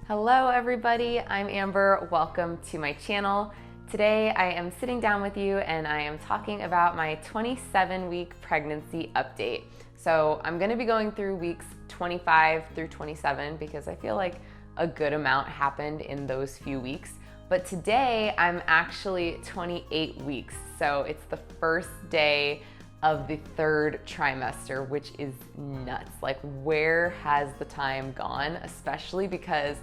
Hello everybody, I'm Amber. Welcome to my channel. Today I am sitting down with you and I am talking about my 27-week pregnancy update. So I'm going to be going through weeks 25 through 27 because I feel like a good amount happened in those few weeks. But today I'm actually 28 weeks. So it's the first day of the third trimester, which is nuts. Like, where has the time gone? Especially because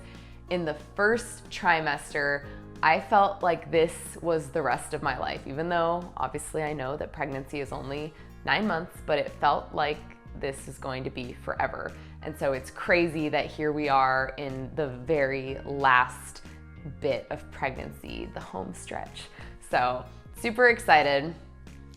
in the first trimester, I felt like this was the rest of my life, even though obviously I know that pregnancy is only 9 months, but it felt like this is going to be forever. And so it's crazy that here we are in the very last bit of pregnancy, the home stretch. So super excited.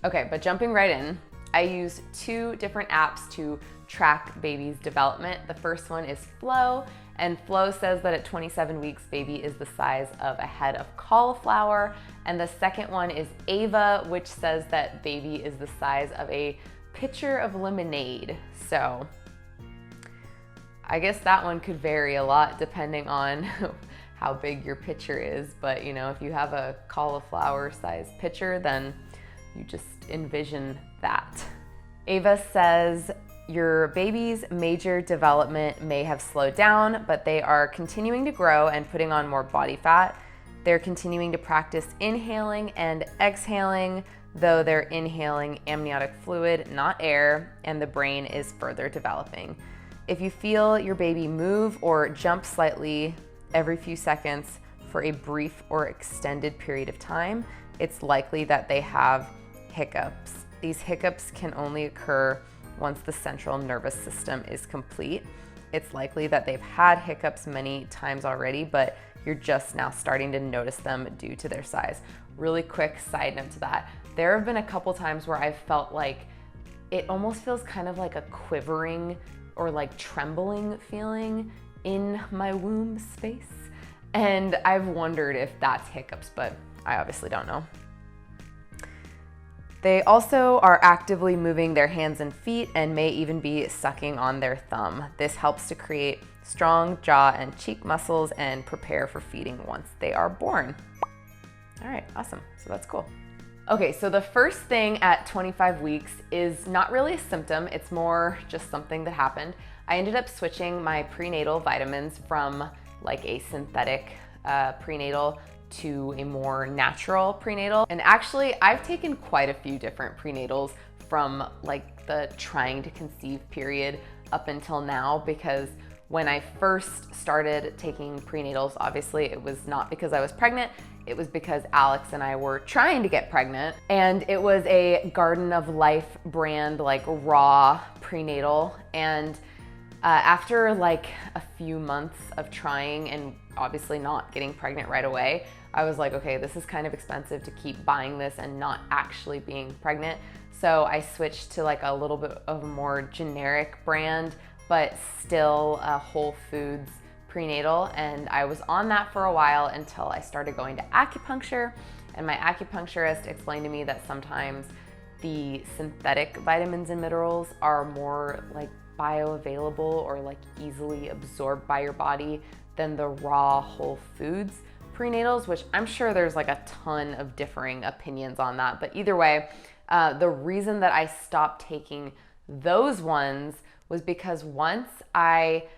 Okay, but jumping right in, I use two different apps to track baby's development. The first one is Flow, and Flow says that at 27 weeks, baby is the size of a head of cauliflower. And the second one is Ava, which says that baby is the size of a pitcher of lemonade. So I guess that one could vary a lot depending on how big your pitcher is. But you know, if you have a cauliflower sized pitcher, then you just envision that. Ava says your baby's major development may have slowed down, but they are continuing to grow and putting on more body fat. They're continuing to practice inhaling and exhaling, though they're inhaling amniotic fluid, not air, and the brain is further developing. If you feel your baby move or jump slightly every few seconds for a brief or extended period of time, it's likely that they have hiccups. These hiccups can only occur once the central nervous system is complete. It's likely that they've had hiccups many times already, but you're just now starting to notice them due to their size. Really quick side note to that. There have been a couple times where I've felt like it almost feels kind of like a quivering or like trembling feeling in my womb space. And I've wondered if that's hiccups, but I obviously don't know. They also are actively moving their hands and feet and may even be sucking on their thumb. This helps to create strong jaw and cheek muscles and prepare for feeding once they are born. All right, awesome. So that's cool. Okay, so the first thing at 25 weeks is not really a symptom. It's more just something that happened. I ended up switching my prenatal vitamins from like a synthetic prenatal to a more natural prenatal. And actually, I've taken quite a few different prenatals from like the trying to conceive period up until now, because when I first started taking prenatals, obviously it was not because I was pregnant, it was because Alex and I were trying to get pregnant. And it was a Garden of Life brand, like raw prenatal. And after like a few months of trying and obviously not getting pregnant right away, I was like, okay, this is kind of expensive to keep buying this and not actually being pregnant. So I switched to like a little bit of a more generic brand, but still a Whole Foods prenatal. And I was on that for a while until I started going to acupuncture. And my acupuncturist explained to me that sometimes the synthetic vitamins and minerals are more like bioavailable or like easily absorbed by your body than the raw Whole Foods prenatals, which I'm sure there's like a ton of differing opinions on that. But either way, the reason that I stopped taking those ones was because once I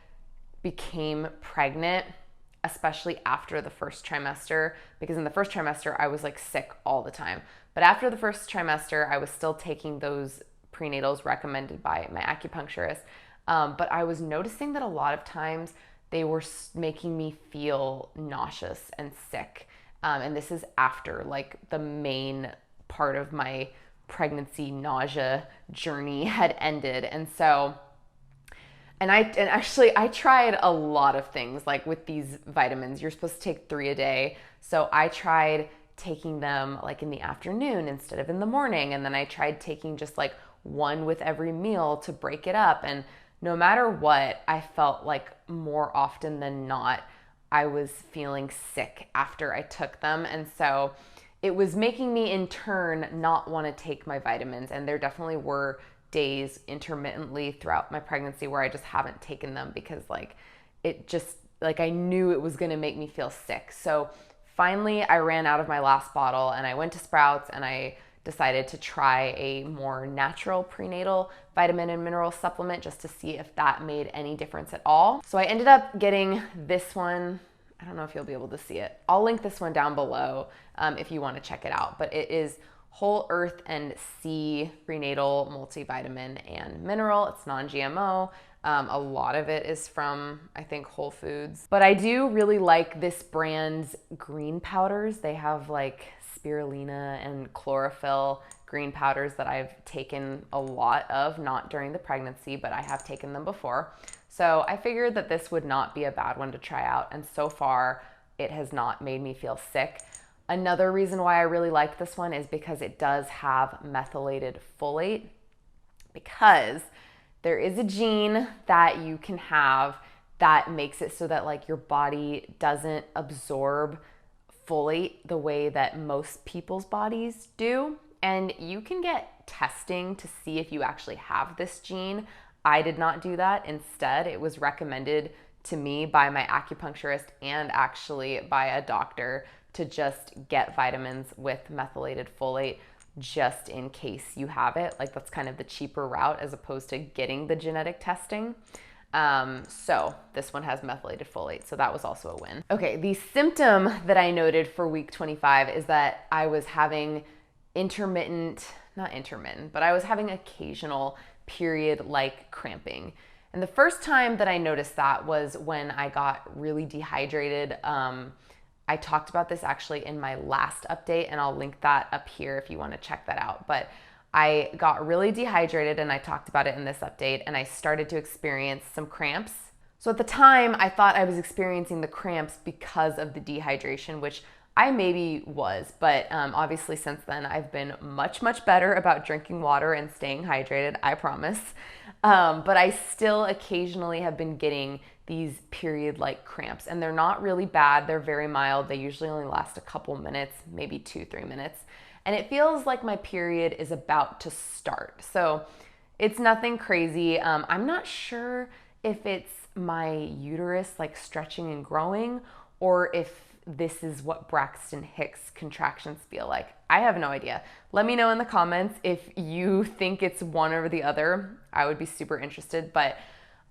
became pregnant, especially after the first trimester, because in the first trimester I was like sick all the time. But after the first trimester, I was still taking those prenatals recommended by my acupuncturist. But I was noticing that a lot of times they were making me feel nauseous and sick. And this is after like the main part of my pregnancy nausea journey had ended. And so, and actually I tried a lot of things like with these vitamins. You're supposed to take 3 a day. So I tried taking them like in the afternoon instead of in the morning. And then I tried taking just like one with every meal to break it up. And no matter what, I felt like more often than not, I was feeling sick after I took them. And so it was making me in turn not want to take my vitamins. And there definitely were days intermittently throughout my pregnancy where I just haven't taken them because like it just like I knew it was gonna make me feel sick. So finally I ran out of my last bottle and I went to Sprouts and I decided to try a more natural prenatal vitamin and mineral supplement just to see if that made any difference at all. So I ended up getting this one. I don't know if you'll be able to see it. I'll link this one down below if you want to check it out, but it is Whole Earth and Sea prenatal multivitamin and mineral. It's non-GMO. A lot of it is from, I think, Whole Foods. But I do really like this brand's green powders. They have like spirulina and chlorophyll green powders that I've taken a lot of, not during the pregnancy, but I have taken them before. So I figured that this would not be a bad one to try out. And so far, it has not made me feel sick. Another reason why I really like this one is because it does have methylated folate, because there is a gene that you can have that makes it so that like your body doesn't absorb folate the way that most people's bodies do. And you can get testing to see if you actually have this gene. I did not do that. Instead, it was recommended to me by my acupuncturist and actually by a doctor to just get vitamins with methylated folate just in case you have it. Like that's kind of the cheaper route as opposed to getting the genetic testing. So this one has methylated folate, so that was also a win. Okay, the symptom that I noted for week 25 is that I was having I was having occasional period-like cramping. And the first time that I noticed that was when I got really dehydrated. I talked about this actually in my last update, and I'll link that up here if you want to check that out. But I got really dehydrated and I talked about it in this update, and I started to experience some cramps. So at the time, I thought I was experiencing the cramps because of the dehydration, which I maybe was, but obviously since then I've been much, much better about drinking water and staying hydrated, I promise. But I still occasionally have been getting these period-like cramps, and they're not really bad. They're very mild. They usually only last a couple minutes, maybe 2-3 minutes. And it feels like my period is about to start. So it's nothing crazy. I'm not sure if it's my uterus like stretching and growing, or if this is what Braxton Hicks contractions feel like. I have no idea. Let me know in the comments if you think it's one or the other. I would be super interested, but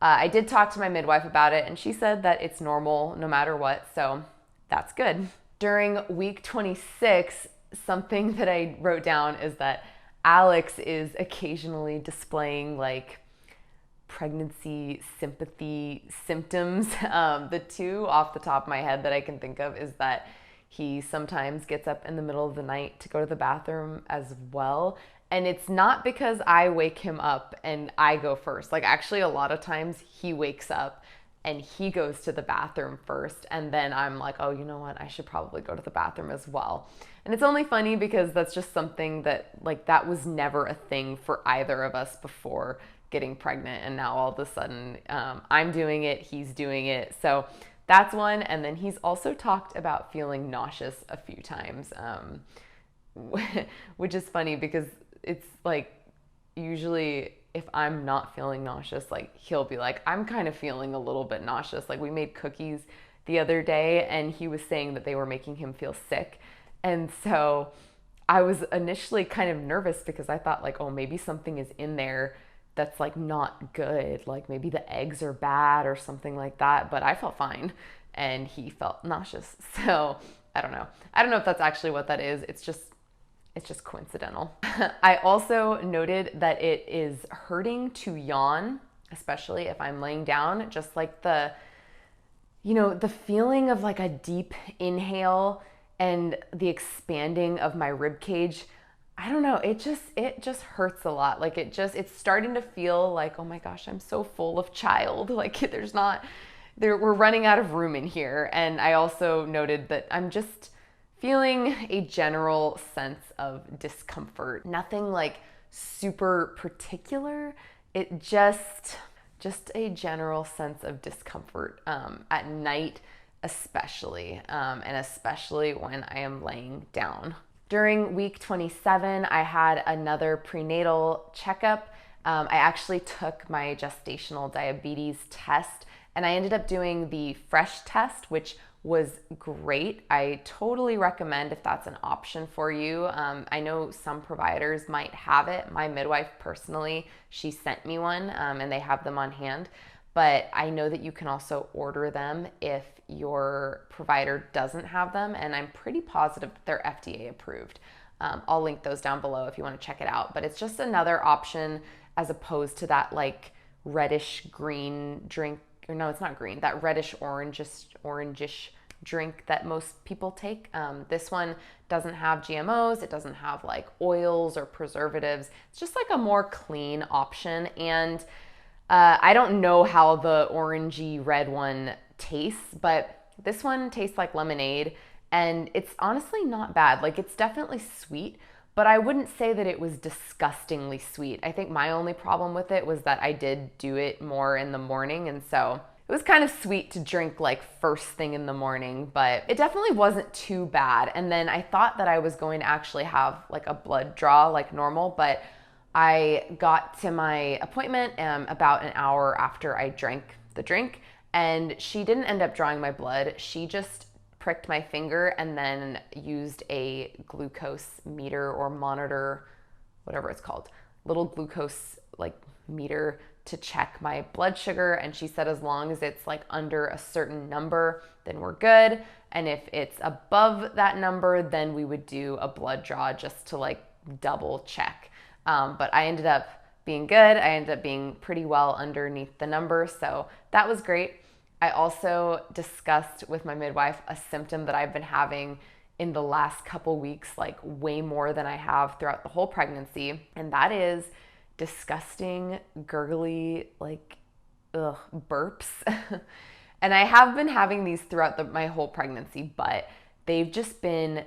I did talk to my midwife about it and she said that it's normal no matter what, so that's good. During week 26, something that I wrote down is that Alex is occasionally displaying like pregnancy sympathy symptoms. The two off the top of my head that I can think of is that he sometimes gets up in the middle of the night to go to the bathroom as well. And it's not because I wake him up and I go first. Like actually a lot of times he wakes up and he goes to the bathroom first, and then I'm like, oh, you know what? I should probably go to the bathroom as well. And it's only funny because that's just something that like that was never a thing for either of us before getting pregnant, and now all of a sudden I'm doing it, he's doing it. So that's one. And then he's also talked about feeling nauseous a few times, which is funny because it's like usually if I'm not feeling nauseous, like he'll be like, I'm kind of feeling a little bit nauseous. Like we made cookies the other day and he was saying that they were making him feel sick. And so I was initially kind of nervous because I thought like, oh, maybe something is in there that's like not good. Like maybe the eggs are bad or something like that, but I felt fine and he felt nauseous. So I don't know. I don't know if that's actually what that is. It's just coincidental. I also noted that it is hurting to yawn, especially if I'm laying down, just like the feeling of like a deep inhale and the expanding of my rib cage. I don't know, it just hurts a lot. Like it's starting to feel like, oh my gosh, I'm so full of child. Like we're running out of room in here. And I also noted that I'm just feeling a general sense of discomfort. Nothing like super particular. It just a general sense of discomfort at night, especially, and especially when I am laying down. During week 27, I had another prenatal checkup. I actually took my gestational diabetes test and I ended up doing the fresh test, which was great. I totally recommend if that's an option for you. I know some providers might have it. My midwife personally, she sent me one and they have them on hand. But I know that you can also order them if your provider doesn't have them, and I'm pretty positive that they're FDA approved. I'll link those down below if you want to check it out. But it's just another option as opposed to that like reddish green drink, or no, it's not green, that reddish orangish drink that most people take. This one doesn't have GMOs, it doesn't have like oils or preservatives. It's just like a more clean option. And I don't know how the orangey red one tastes, but this one tastes like lemonade and it's honestly not bad. Like it's definitely sweet, but I wouldn't say that it was disgustingly sweet. I think my only problem with it was that I did do it more in the morning, and so it was kind of sweet to drink like first thing in the morning, but it definitely wasn't too bad. And then I thought that I was going to actually have like a blood draw like normal, but I got to my appointment about an hour after I drank the drink, and she didn't end up drawing my blood. She just pricked my finger and then used a glucose meter or monitor, whatever it's called, little glucose like meter to check my blood sugar. And she said as long as it's like under a certain number, then we're good. And if it's above that number, then we would do a blood draw just to like double check. But I ended up being good. I ended up being pretty well underneath the number, so that was great. I also discussed with my midwife a symptom that I've been having in the last couple weeks, like way more than I have throughout the whole pregnancy, and that is disgusting, gurgly, like, burps. And I have been having these throughout my whole pregnancy, but they've just been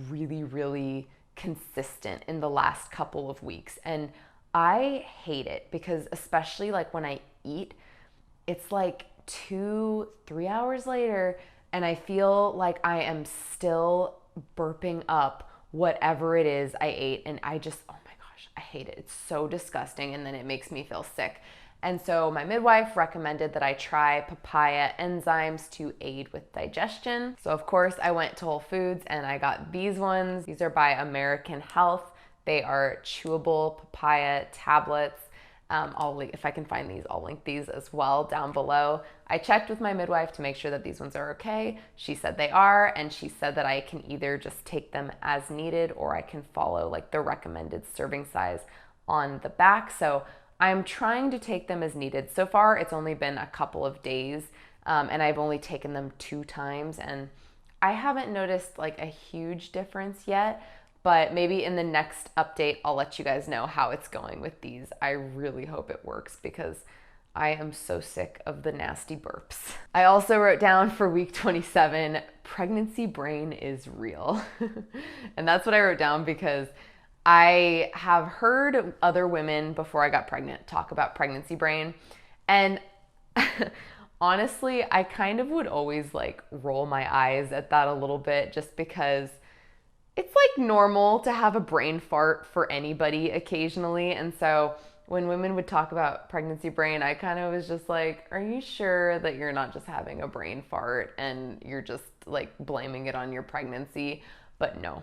really, really consistent in the last couple of weeks. And I hate it because especially like when I eat, it's like 2-3 hours later and I feel like I am still burping up whatever it is I ate. And I just, oh my gosh, I hate it. It's so disgusting. And then it makes me feel sick. And so my midwife recommended that I try papaya enzymes to aid with digestion. So of course I went to Whole Foods and I got these ones. These are by American Health. They are chewable papaya tablets. If I can find these, I'll link these as well down below. I checked with my midwife to make sure that these ones are okay. She said they are, and she said that I can either just take them as needed or I can follow like the recommended serving size on the back. So I'm trying to take them as needed. So far, it's only been a couple of days, and I've only taken them 2 times, and I haven't noticed like a huge difference yet, but maybe in the next update, I'll let you guys know how it's going with these. I really hope it works because I am so sick of the nasty burps. I also wrote down for week 27, pregnancy brain is real. And that's what I wrote down because I have heard other women before I got pregnant talk about pregnancy brain. And honestly, I kind of would always like roll my eyes at that a little bit just because it's like normal to have a brain fart for anybody occasionally. And so when women would talk about pregnancy brain, I kind of was just like, are you sure that you're not just having a brain fart and you're just like blaming it on your pregnancy? But no.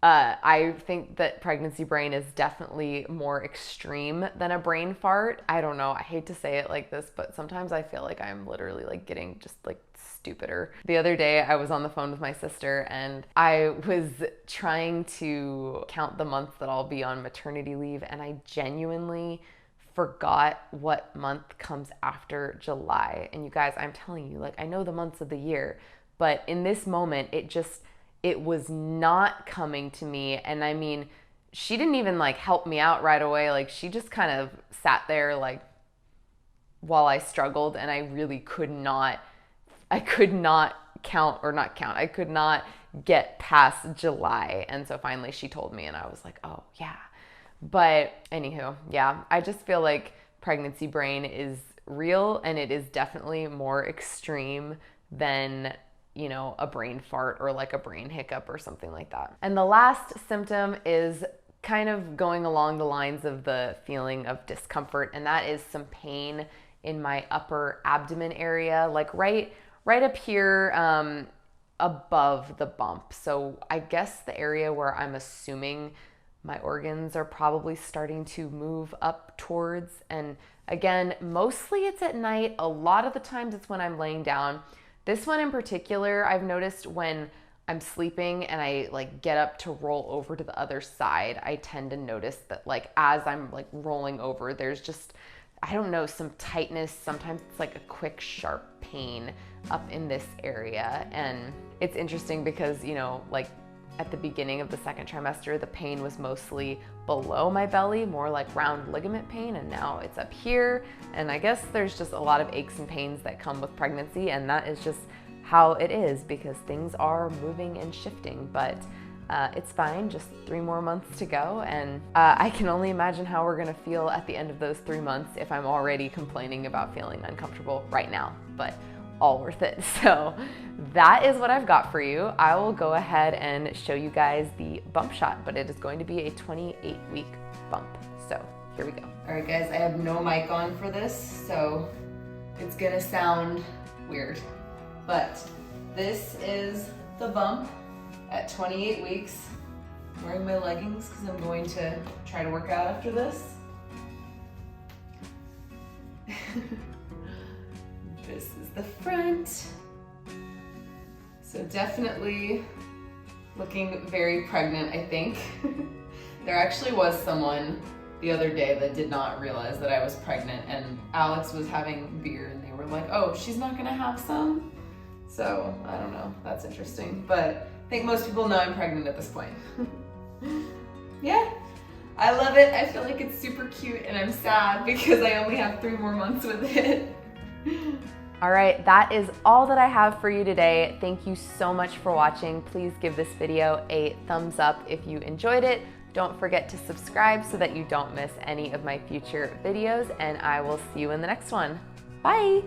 I think that pregnancy brain is definitely more extreme than a brain fart. I don't know. I hate to say it like this, but sometimes I feel like I'm literally like getting just like stupider. The other day I was on the phone with my sister and I was trying to count the months that I'll be on maternity leave, and I genuinely forgot what month comes after July. And you guys, I'm telling you, like, I know the months of the year, but in this moment, it was not coming to me. And I mean, she didn't even like help me out right away. Like she just kind of sat there like while I struggled, and I really could not count. I could not get past July. And so finally she told me and I was like, oh yeah. But anywho, yeah, I just feel like pregnancy brain is real, and it is definitely more extreme than, you know, a brain fart or like a brain hiccup or something like that. And the last symptom is kind of going along the lines of the feeling of discomfort, and that is some pain in my upper abdomen area, like right up here, above the bump. So I guess the area where I'm assuming my organs are probably starting to move up towards. And again, mostly it's at night. A lot of the times it's when I'm laying down. This one in particular, I've noticed when I'm sleeping and I like get up to roll over to the other side, I tend to notice that like as I'm like rolling over, there's just, I don't know, some tightness. Sometimes it's like a quick sharp pain up in this area. And it's interesting because, you know, like at the beginning of the second trimester, the pain was mostly below my belly, more like round ligament pain, and now it's up here. And I guess there's just a lot of aches and pains that come with pregnancy, and that is just how it is because things are moving and shifting. But it's fine, just 3 more months to go, and I can only imagine how we're gonna feel at the end of those 3 months if I'm already complaining about feeling uncomfortable right now, but all worth it. So that is what I've got for you. I will go ahead and show you guys the bump shot, but it is going to be a 28-week bump. So here we go. All right guys, I have no mic on for this, so it's gonna sound weird, but this is the bump at 28 weeks. I'm wearing my leggings because I'm going to try to work out after this. This is the front. So definitely looking very pregnant, I think. There actually was someone the other day that did not realize that I was pregnant, and Alex was having beer and they were like, oh, she's not gonna have some? So I don't know, that's interesting. But I think most people know I'm pregnant at this point. Yeah, I love it. I feel like it's super cute, and I'm sad because I only have 3 more months with it. All right, that is all that I have for you today. Thank you so much for watching. Please give this video a thumbs up if you enjoyed it. Don't forget to subscribe so that you don't miss any of my future videos, and I will see you in the next one. Bye.